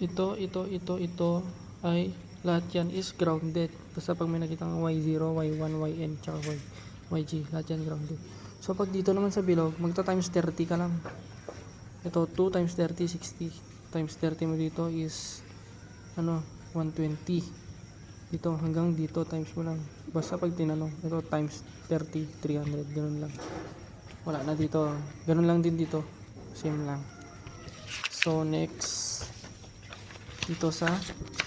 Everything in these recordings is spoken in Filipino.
ito ay lahat yan is grounded. Basta pag may nakita kang Y0, Y1, Yn, tsaka YG, lahat yan grounded. So pag dito naman sa bilog, magta times 30 ka lang. Ito 2 times 30, 60 times 30 mo dito is 120. Dito hanggang dito times mo lang. Basta pag tinanong, ito times 30, 300, ganun lang. Wala na dito, ganun lang din dito, same lang. So next, dito sa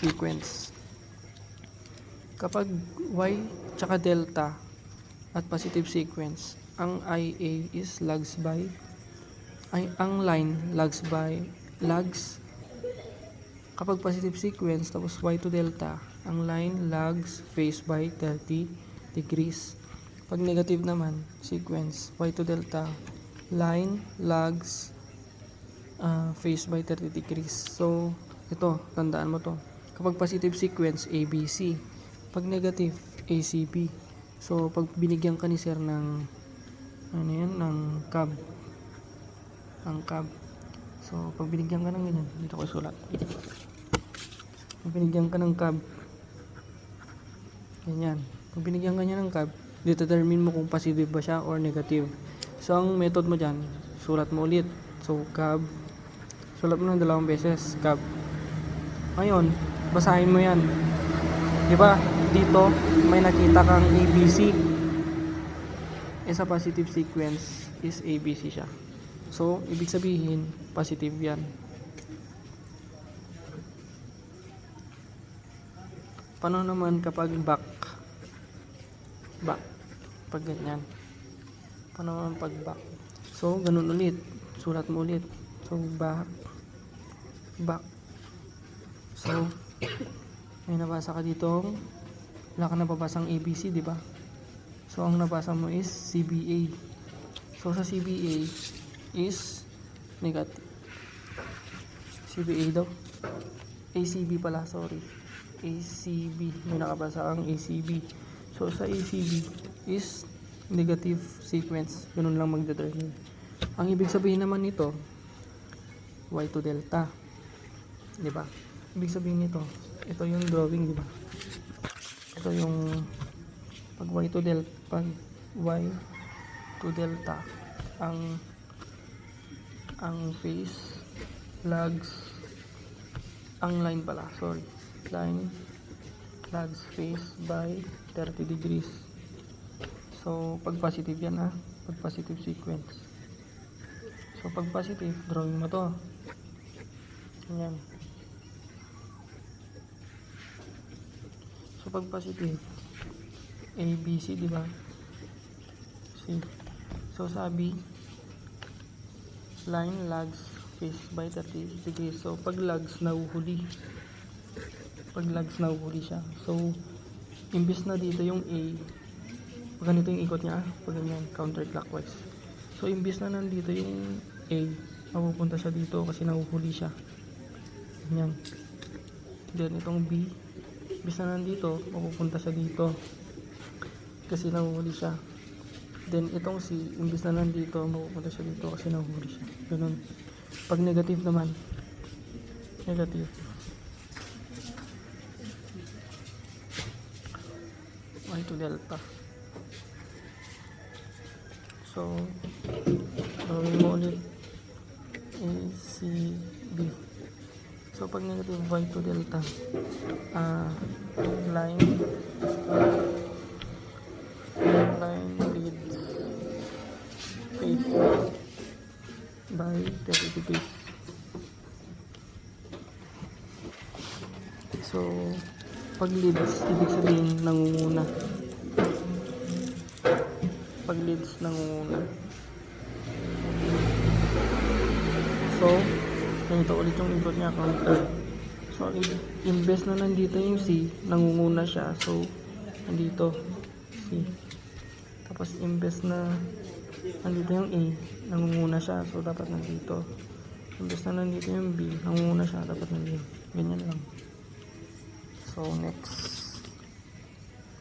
sequence, kapag Y tsaka delta at positive sequence, ang IA is lags by, ang line lags kapag positive sequence tapos Y to delta, ang line lags phase by 30 degrees. Pag negative naman sequence, Y to delta, line lags phase by 30 degrees. So ito, tandaan mo to. Kapag positive sequence, ABC. Pag negative, ACB. So pag binigyan ka ni sir ng ng cab, so pag binigyan ka ng ganyan, dito ko isulat. Pag binigyan ka ng cab, ganyan. Pag binigyan ka niya ng cab, determine mo kung positive ba siya or negative. So ang method mo dyan, sulat mo ulit. So cab, sulat mo ng 2 beses, cab. Ngayon, basahin mo yan. Diba, dito may nakita kang ABC. Sa positive sequence is ABC siya. So, ibig sabihin, positive yan. Paano naman kapag back? Pag ganyan. Paano naman pag back? So, ganun ulit. Sulat mo ulit. So, back. So, may nabasa ka dito, wala ka nababasang ABC, di ba? So, ang nabasa mo is CBA. So, sa CBA is negative. CBA daw. ACB pala, sorry. ACB. May nakabasa kang ACB. So, sa ACB is negative sequence. Ganun lang magdetermine. Ang ibig sabihin naman nito, Y to delta. Di ba? Ibig sabihin nito, ito yung drawing, di ba? Ito yung pag Y to delta, ang phase lags, ang line pala, sorry. Line lags phase by 30 degrees. So, pag positive yan pag positive sequence. So, pag positive, drawing mo to. Ayan. So pag positive, ABC, di ba? C. So sabi, line lags phase by 30 degrees. So pag lags, nahuhuli. Siya. So imbis na dito yung A, pag ganito yung ikot niya, pag ganyan, counterclockwise. So imbis na nandito yung A, mapupunta siya dito kasi nahuhuli siya. Ganyan. Then itong B, imbis na nandito, mapupunta siya dito kasi nahuhuli siya. Then itong C, imbis na nandito, mapupunta siya dito kasi nahuhuli siya. Ganun. Pag negative naman, negative, Y to delta. So gawin mo ulit ACB. So pag negative, Y to delta, line leads phase by 30 degrees. So pag leads, ibig sabihin nangunguna. Pag leads, nangunguna. So ganito ulit yung input niya, counter. So imbes na nandito yung C, nangunguna siya. So nandito C. Tapos imbes na nandito yung A, nangunguna siya. So dapat nandito. Imbes na nandito yung B, nangunguna siya. Dapat nandito. Ganyan lang. So next.